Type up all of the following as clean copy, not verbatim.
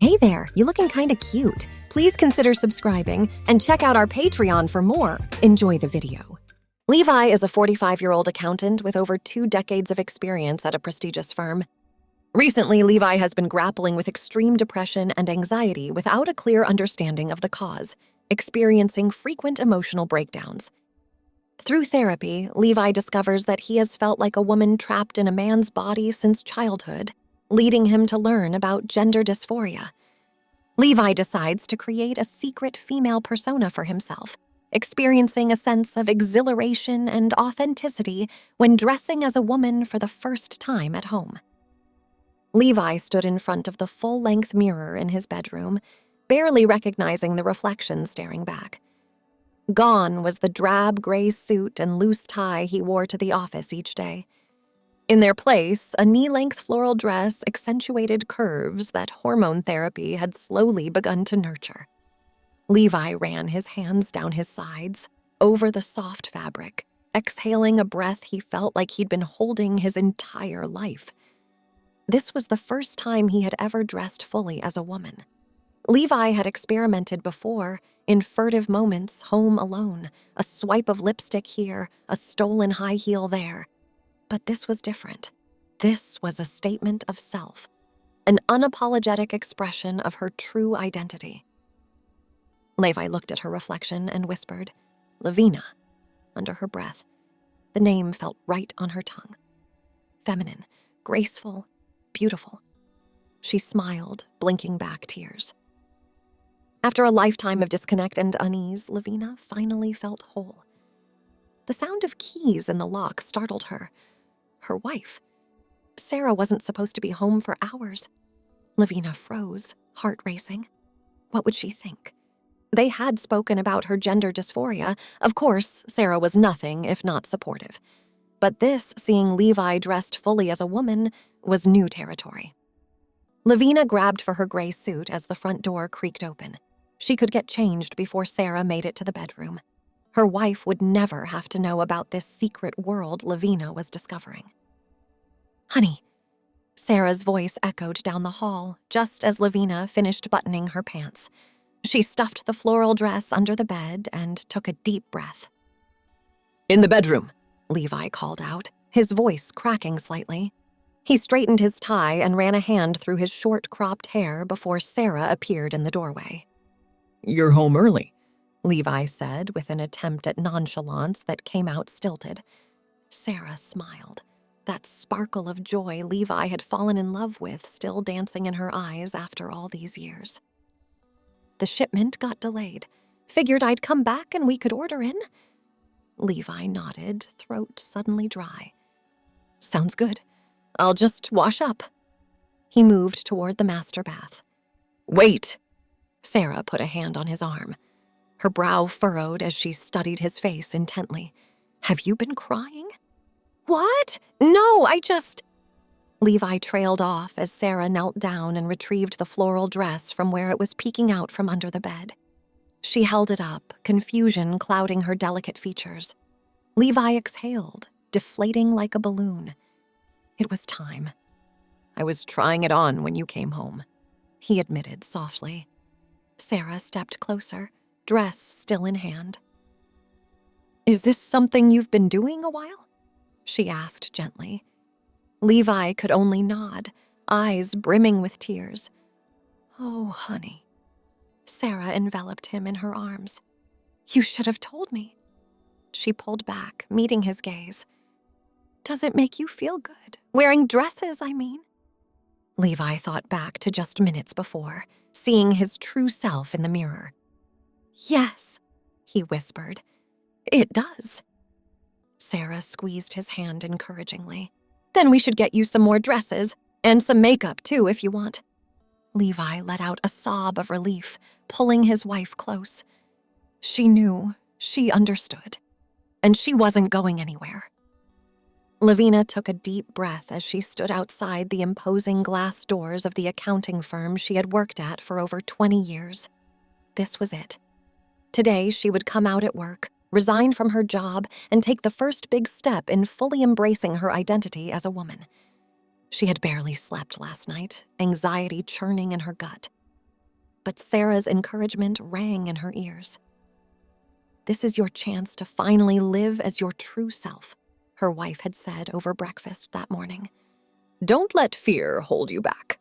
Hey there, you looking kinda cute. Please consider subscribing and check out our Patreon for more. Enjoy the video. Levi is a 45-year-old accountant with over 2 decades of experience at a prestigious firm. Recently, Levi has been grappling with extreme depression and anxiety without a clear understanding of the cause, experiencing frequent emotional breakdowns. Through therapy, Levi discovers that he has felt like a woman trapped in a man's body since childhood, leading him to learn about gender dysphoria. Levi decides to create a secret female persona for himself, experiencing a sense of exhilaration and authenticity when dressing as a woman for the first time at home. Levi stood in front of the full-length mirror in his bedroom, barely recognizing the reflection staring back. Gone was the drab gray suit and loose tie he wore to the office each day. In their place, a knee-length floral dress accentuated curves that hormone therapy had slowly begun to nurture. Levi ran his hands down his sides, over the soft fabric, exhaling a breath he felt like he'd been holding his entire life. This was the first time he had ever dressed fully as a woman. Levi had experimented before, in furtive moments home alone, a swipe of lipstick here, a stolen high heel there. But this was different. This was a statement of self, an unapologetic expression of her true identity. Levi looked at her reflection and whispered, "Lavina," under her breath. The name felt right on her tongue. Feminine, graceful, beautiful. She smiled, blinking back tears. After a lifetime of disconnect and unease, Lavina finally felt whole. The sound of keys in the lock startled her. Her wife. Sarah wasn't supposed to be home for hours. Lavina froze, heart racing. What would she think? They had spoken about her gender dysphoria. Of course, Sarah was nothing if not supportive. But this, seeing Levi dressed fully as a woman, was new territory. Lavina grabbed for her gray suit as the front door creaked open. She could get changed before Sarah made it to the bedroom. Her wife would never have to know about this secret world Lavina was discovering. "Honey," Sarah's voice echoed down the hall just as Lavina finished buttoning her pants. She stuffed the floral dress under the bed and took a deep breath. "In the bedroom," Levi called out, his voice cracking slightly. He straightened his tie and ran a hand through his short cropped hair before Sarah appeared in the doorway. "You're home early," Levi said with an attempt at nonchalance that came out stilted. Sarah smiled, that sparkle of joy Levi had fallen in love with still dancing in her eyes after all these years. "The shipment got delayed. Figured I'd come back and we could order in." Levi nodded, throat suddenly dry. "Sounds good. I'll just wash up." He moved toward the master bath. "Wait!" Sarah put a hand on his arm. Her brow furrowed as she studied his face intently. "Have you been crying?" "What? No, I just—" Levi trailed off as Sarah knelt down and retrieved the floral dress from where it was peeking out from under the bed. She held it up, confusion clouding her delicate features. Levi exhaled, deflating like a balloon. It was time. "I was trying it on when you came home," he admitted softly. Sarah stepped closer, dress still in hand. "Is this something you've been doing a while?" she asked gently. Levi could only nod, eyes brimming with tears. "Oh, honey." Sarah enveloped him in her arms. "You should have told me." She pulled back, meeting his gaze. "Does it make you feel good? Wearing dresses, I mean?" Levi thought back to just minutes before, seeing his true self in the mirror. "Yes," he whispered. "It does." Sarah squeezed his hand encouragingly. "Then we should get you some more dresses, and some makeup too if you want." Levi let out a sob of relief, pulling his wife close. She knew, she understood, and she wasn't going anywhere. Lavina took a deep breath as she stood outside the imposing glass doors of the accounting firm she had worked at for over 20 years. This was it. Today she would come out at work, resign from her job, and take the first big step in fully embracing her identity as a woman. She had barely slept last night, anxiety churning in her gut. but Sarah's encouragement rang in her ears. "This is your chance to finally live as your true self," her wife had said over breakfast that morning. "Don't let fear hold you back."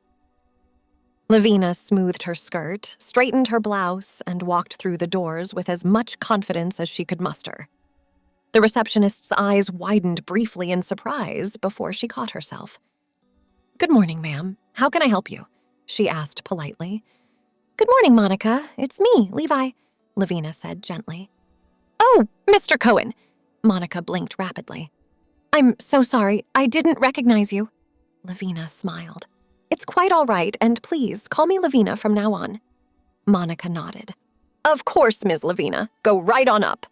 Lavina smoothed her skirt, straightened her blouse, and walked through the doors with as much confidence as she could muster. The receptionist's eyes widened briefly in surprise before she caught herself. "Good morning, ma'am. How can I help you?" she asked politely. "Good morning, Monica. It's me, Levi," Lavina said gently. "Oh, Mr. Cohen!" Monica blinked rapidly. "I'm so sorry. I didn't recognize you." Lavina smiled. "It's quite all right, and please call me Lavina from now on." Monica nodded. "Of course, Ms. Lavina. Go right on up."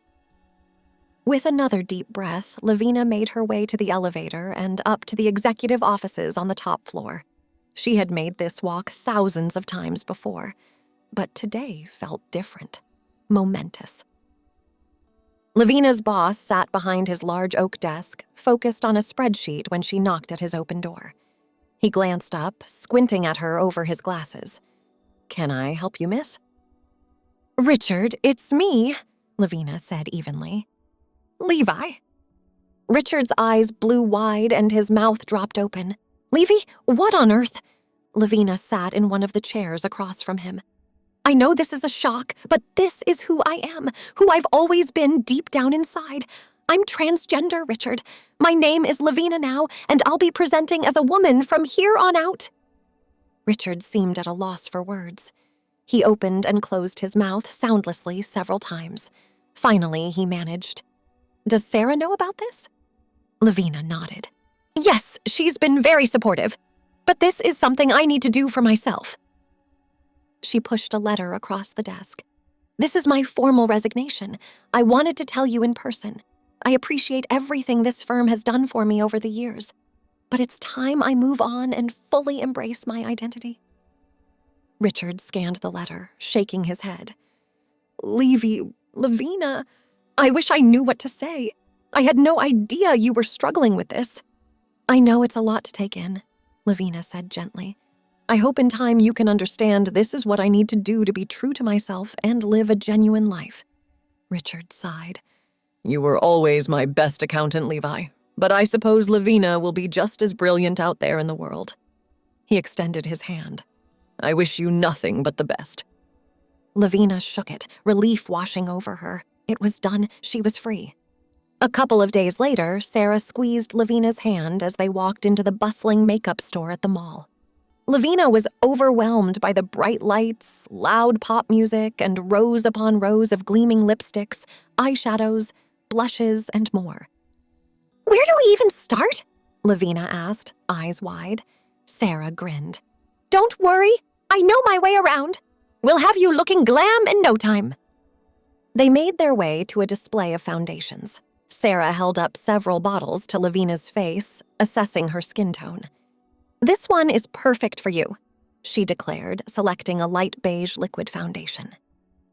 With another deep breath, Lavina made her way to the elevator and up to the executive offices on the top floor. She had made this walk thousands of times before, but today felt different, momentous. Lavina's boss sat behind his large oak desk, focused on a spreadsheet when she knocked at his open door. He glanced up, squinting at her over his glasses. "Can I help you, miss?" "Richard, it's me," Lavina said evenly. "Levi." Richard's eyes blew wide and his mouth dropped open. "Levi, what on earth?" Lavina sat in one of the chairs across from him. "I know this is a shock, but this is who I am, who I've always been deep down inside. I'm transgender, Richard. My name is Lavina now, and I'll be presenting as a woman from here on out." Richard seemed at a loss for words. He opened and closed his mouth soundlessly several times. Finally, he managed, "Does Sarah know about this?" Lavina nodded. "Yes, she's been very supportive. But this is something I need to do for myself." She pushed a letter across the desk. "This is my formal resignation. I wanted to tell you in person. I appreciate everything this firm has done for me over the years. But it's time I move on and fully embrace my identity." Richard scanned the letter, shaking his head. Lavina, I wish I knew what to say. I had no idea you were struggling with this." "I know it's a lot to take in," Lavina said gently. "I hope in time you can understand this is what I need to do to be true to myself and live a genuine life." Richard sighed. "You were always my best accountant, Levi, but I suppose Lavina will be just as brilliant out there in the world." He extended his hand. "I wish you nothing but the best." Lavina shook it, relief washing over her. It was done. She was free. A couple of days later, Sarah squeezed Lavina's hand as they walked into the bustling makeup store at the mall. Lavina was overwhelmed by the bright lights, loud pop music, and rows upon rows of gleaming lipsticks, eyeshadows, blushes, and more. "Where do we even start?" Lavina asked, eyes wide. Sarah grinned. "Don't worry, I know my way around. We'll have you looking glam in no time." They made their way to a display of foundations. Sarah held up several bottles to Lavina's face, assessing her skin tone. "This one is perfect for you," she declared, selecting a light beige liquid foundation.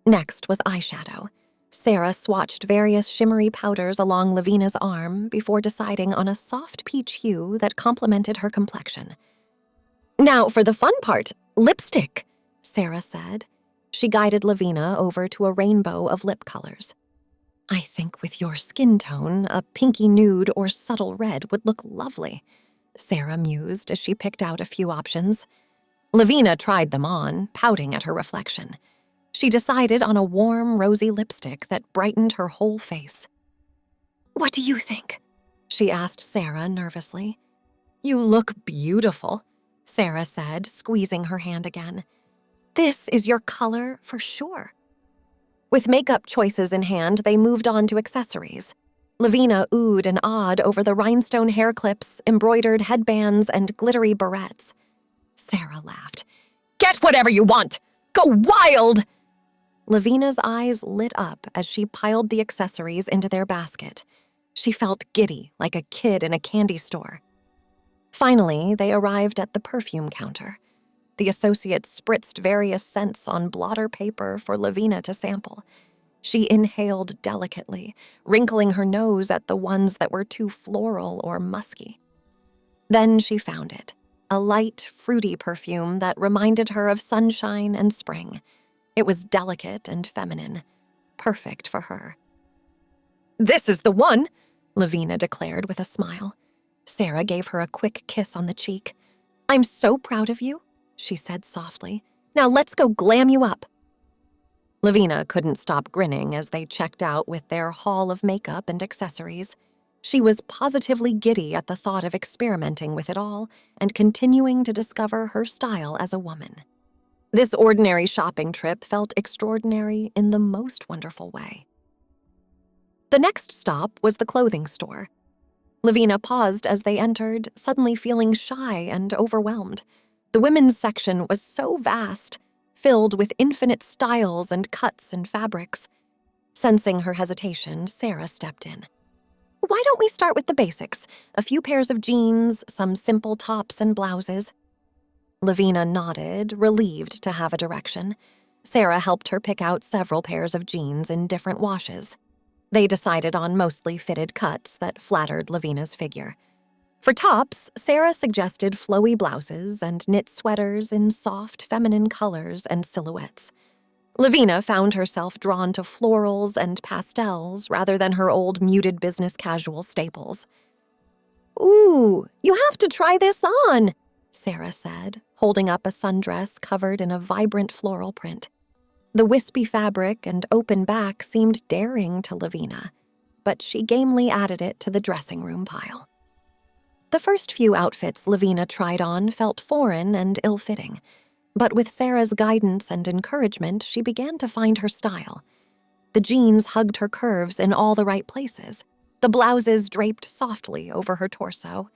Next was eyeshadow. Sarah swatched various shimmery powders along Lavina's arm before deciding on a soft peach hue that complemented her complexion. "Now for the fun part, lipstick," Sarah said. She guided Lavina over to a rainbow of lip colors. "I think with your skin tone, a pinky nude or subtle red would look lovely," Sarah mused as she picked out a few options. Lavina tried them on, pouting at her reflection. She decided on a warm, rosy lipstick that brightened her whole face. "What do you think?" she asked Sarah nervously. "You look beautiful," Sarah said, squeezing her hand again. "This is your color for sure." With makeup choices in hand, they moved on to accessories. Lavina oohed and awed over the rhinestone hair clips, embroidered headbands, and glittery barrettes. Sarah laughed. "Get whatever you want! Go wild!" Lavina's eyes lit up as she piled the accessories into their basket. She felt giddy, like a kid in a candy store. Finally, they arrived at the perfume counter. The associate spritzed various scents on blotter paper for Lavina to sample. She inhaled delicately, wrinkling her nose at the ones that were too floral or musky. Then she found it, a light, fruity perfume that reminded her of sunshine and spring. It was delicate and feminine, perfect for her. "This is the one," Lavina declared with a smile. Sarah gave her a quick kiss on the cheek. "I'm so proud of you," she said softly. "Now let's go glam you up." Lavina couldn't stop grinning as they checked out with their haul of makeup and accessories. She was positively giddy at the thought of experimenting with it all and continuing to discover her style as a woman. This ordinary shopping trip felt extraordinary in the most wonderful way. The next stop was the clothing store. Lavina paused as they entered, suddenly feeling shy and overwhelmed. The women's section was so vast, filled with infinite styles and cuts and fabrics. Sensing her hesitation, Sarah stepped in. "Why don't we start with the basics? A few pairs of jeans, some simple tops and blouses." Lavina nodded, relieved to have a direction. Sarah helped her pick out several pairs of jeans in different washes. They decided on mostly fitted cuts that flattered Lavina's figure. For tops, Sarah suggested flowy blouses and knit sweaters in soft, feminine colors and silhouettes. Lavina found herself drawn to florals and pastels rather than her old muted business casual staples. "Ooh, you have to try this on," Sarah said, holding up a sundress covered in a vibrant floral print. The wispy fabric and open back seemed daring to Lavina, but she gamely added it to the dressing room pile. The first few outfits Lavina tried on felt foreign and ill-fitting, but with Sarah's guidance and encouragement, she began to find her style. The jeans hugged her curves in all the right places, the blouses draped softly over her torso,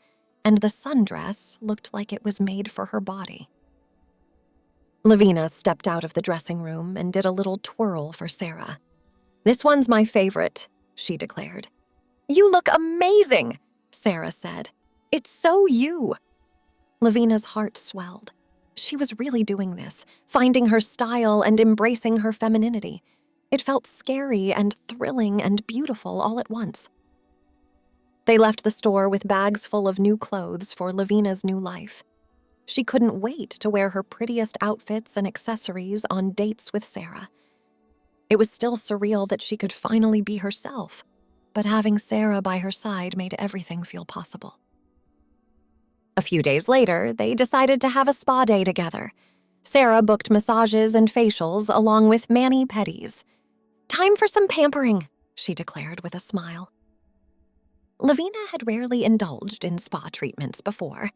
and the sundress looked like it was made for her body. Lavina stepped out of the dressing room and did a little twirl for Sarah. "This one's my favorite," she declared. "You look amazing," Sarah said. "It's so you." Lavina's heart swelled. She was really doing this, finding her style and embracing her femininity. It felt scary and thrilling and beautiful all at once. They left the store with bags full of new clothes for Lavina's new life. She couldn't wait to wear her prettiest outfits and accessories on dates with Sarah. It was still surreal that she could finally be herself, but having Sarah by her side made everything feel possible. A few days later, they decided to have a spa day together. Sarah booked massages and facials along with mani-pedis. "Time for some pampering," she declared with a smile. Lavina had rarely indulged in spa treatments before,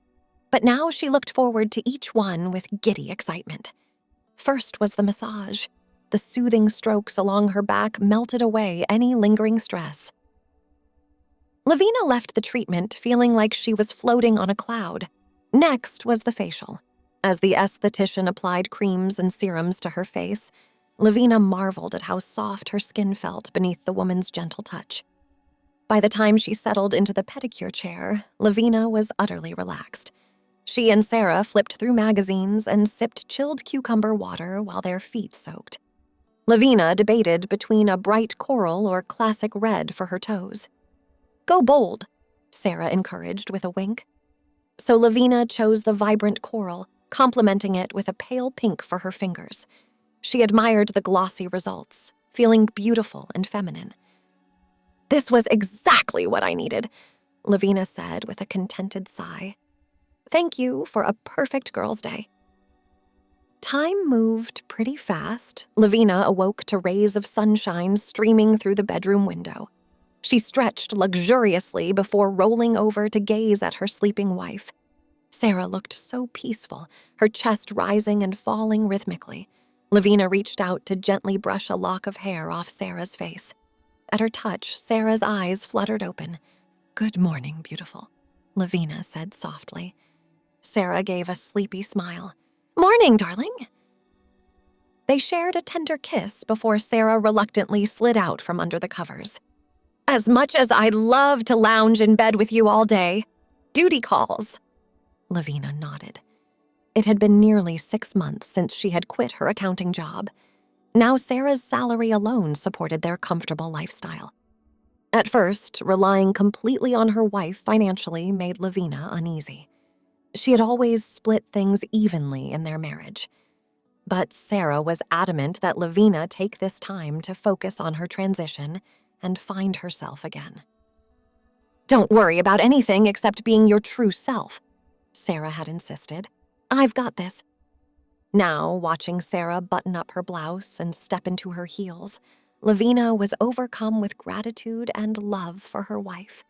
but now she looked forward to each one with giddy excitement. First was the massage. The soothing strokes along her back melted away any lingering stress. Lavina left the treatment feeling like she was floating on a cloud. Next was the facial. As the esthetician applied creams and serums to her face, Lavina marveled at how soft her skin felt beneath the woman's gentle touch. By the time she settled into the pedicure chair, Lavina was utterly relaxed. She and Sarah flipped through magazines and sipped chilled cucumber water while their feet soaked. Lavina debated between a bright coral or classic red for her toes. "Go bold," Sarah encouraged with a wink. So Lavina chose the vibrant coral, complementing it with a pale pink for her fingers. She admired the glossy results, feeling beautiful and feminine. "This was exactly what I needed," Lavina said with a contented sigh. "Thank you for a perfect girls' day." Time moved pretty fast. Lavina awoke to rays of sunshine streaming through the bedroom window. She stretched luxuriously before rolling over to gaze at her sleeping wife. Sarah looked so peaceful, her chest rising and falling rhythmically. Lavina reached out to gently brush a lock of hair off Sarah's face. At her touch, Sarah's eyes fluttered open. "Good morning, beautiful," Lavina said softly. Sarah gave a sleepy smile. "Morning, darling." They shared a tender kiss before Sarah reluctantly slid out from under the covers. "As much as I'd love to lounge in bed with you all day, duty calls." Lavina nodded. It had been nearly 6 months since she had quit her accounting job. Now Sarah's salary alone supported their comfortable lifestyle. At first, relying completely on her wife financially made Lavina uneasy. She had always split things evenly in their marriage. But Sarah was adamant that Lavina take this time to focus on her transition and find herself again. "Don't worry about anything except being your true self," Sarah had insisted. "I've got this." Now, watching Sarah button up her blouse and step into her heels, Lavina was overcome with gratitude and love for her wife.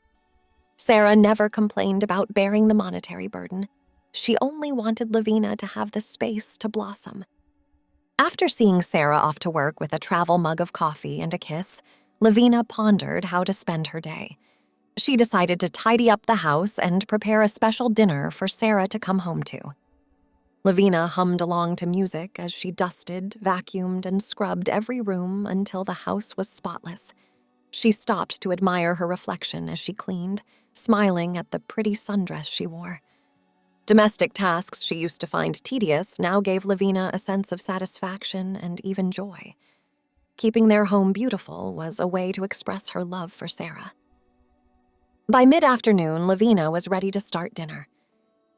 Sarah never complained about bearing the monetary burden. She only wanted Lavina to have the space to blossom. After seeing Sarah off to work with a travel mug of coffee and a kiss, Lavina pondered how to spend her day. She decided to tidy up the house and prepare a special dinner for Sarah to come home to. Lavina hummed along to music as she dusted, vacuumed, and scrubbed every room until the house was spotless. She stopped to admire her reflection as she cleaned, smiling at the pretty sundress she wore. Domestic tasks she used to find tedious now gave Lavina a sense of satisfaction and even joy. Keeping their home beautiful was a way to express her love for Sarah. By mid-afternoon, Lavina was ready to start dinner.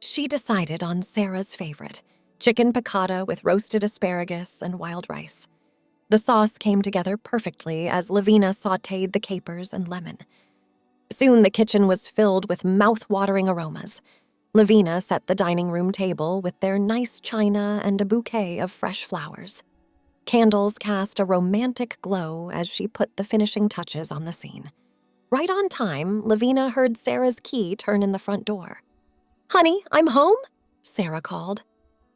She decided on Sarah's favorite, chicken piccata with roasted asparagus and wild rice. The sauce came together perfectly as Lavina sautéed the capers and lemon. Soon the kitchen was filled with mouth-watering aromas. Lavina set the dining room table with their nice china and a bouquet of fresh flowers. Candles cast a romantic glow as she put the finishing touches on the scene. Right on time, Lavina heard Sarah's key turn in the front door. "Honey, I'm home," Sarah called.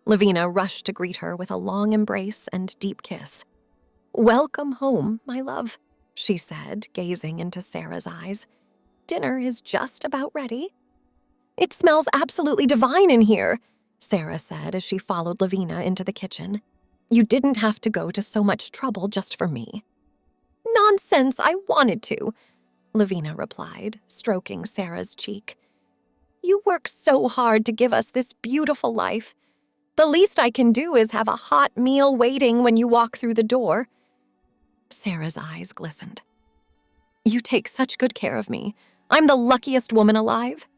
Lavina rushed to greet her with a long embrace and deep kiss. "Welcome home, my love," she said, gazing into Sarah's eyes. "Dinner is just about ready." "It smells absolutely divine in here," Sarah said as she followed Lavina into the kitchen. "You didn't have to go to so much trouble just for me." "Nonsense, I wanted to," Lavina replied, stroking Sarah's cheek. "You work so hard to give us this beautiful life. The least I can do is have a hot meal waiting when you walk through the door." Sarah's eyes glistened. "You take such good care of me. I'm the luckiest woman alive."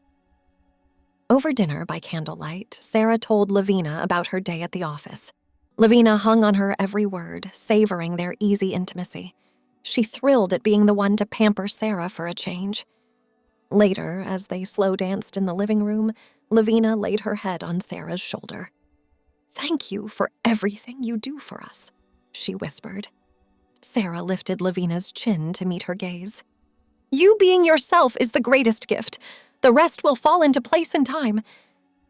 Over dinner by candlelight, Sarah told Lavina about her day at the office. Lavina hung on her every word, savoring their easy intimacy. She thrilled at being the one to pamper Sarah for a change. Later, as they slow danced in the living room, Lavina laid her head on Sarah's shoulder. "Thank you for everything you do for us," she whispered. Sarah lifted Lavina's chin to meet her gaze. "You being yourself is the greatest gift. The rest will fall into place in time."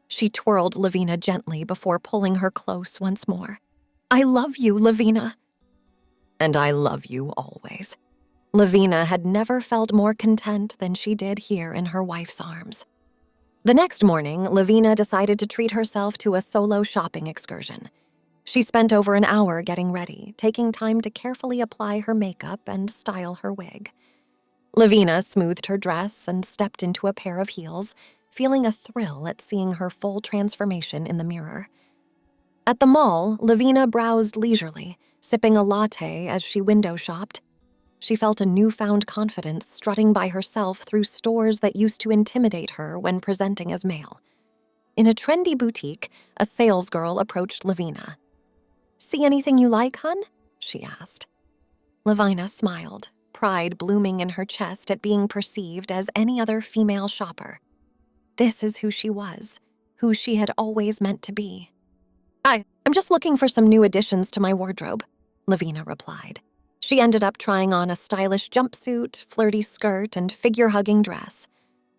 She twirled Lavina gently before pulling her close once more. "I love you, Lavina." "And I love you always." Lavina had never felt more content than she did here in her wife's arms. The next morning, Lavina decided to treat herself to a solo shopping excursion. She spent over an hour getting ready, taking time to carefully apply her makeup and style her wig. Lavina smoothed her dress and stepped into a pair of heels, feeling a thrill at seeing her full transformation in the mirror. At the mall, Lavina browsed leisurely, sipping a latte as she window shopped. She felt a newfound confidence strutting by herself through stores that used to intimidate her when presenting as male. In a trendy boutique, a salesgirl approached Lavina. "See anything you like, hun?" she asked. Lavina smiled, pride blooming in her chest at being perceived as any other female shopper. This is who she was, who she had always meant to be. I'm just looking for some new additions to my wardrobe," Lavina replied. She ended up trying on a stylish jumpsuit, flirty skirt, and figure-hugging dress.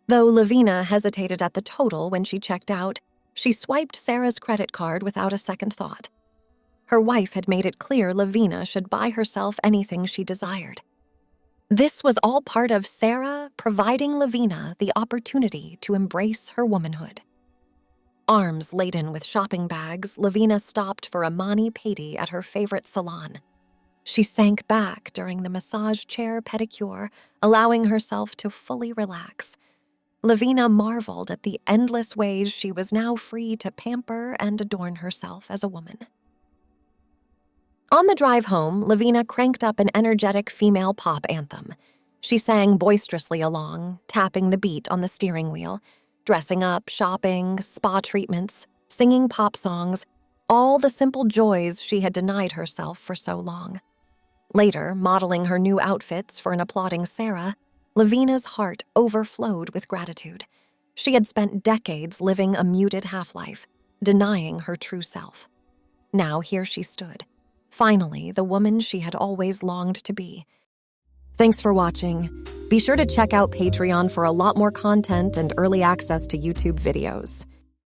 Though Lavina hesitated at the total when she checked out, she swiped Sarah's credit card without a second thought. Her wife had made it clear Lavina should buy herself anything she desired. This was all part of Sarah providing Lavina the opportunity to embrace her womanhood. Arms laden with shopping bags, Lavina stopped for a mani-pedi at her favorite salon. She sank back during the massage chair pedicure, allowing herself to fully relax. Lavina marveled at the endless ways she was now free to pamper and adorn herself as a woman. On the drive home, Lavina cranked up an energetic female pop anthem. She sang boisterously along, tapping the beat on the steering wheel, Dressing up, shopping, spa treatments, singing pop songs, all the simple joys she had denied herself for so long. Later, modeling her new outfits for an applauding Sarah, Lavina's heart overflowed with gratitude. She had spent decades living a muted half-life, denying her true self. Now here she stood, finally the woman she had always longed to be. Thanks for watching. Be sure to check out Patreon for a lot more content and early access to YouTube videos.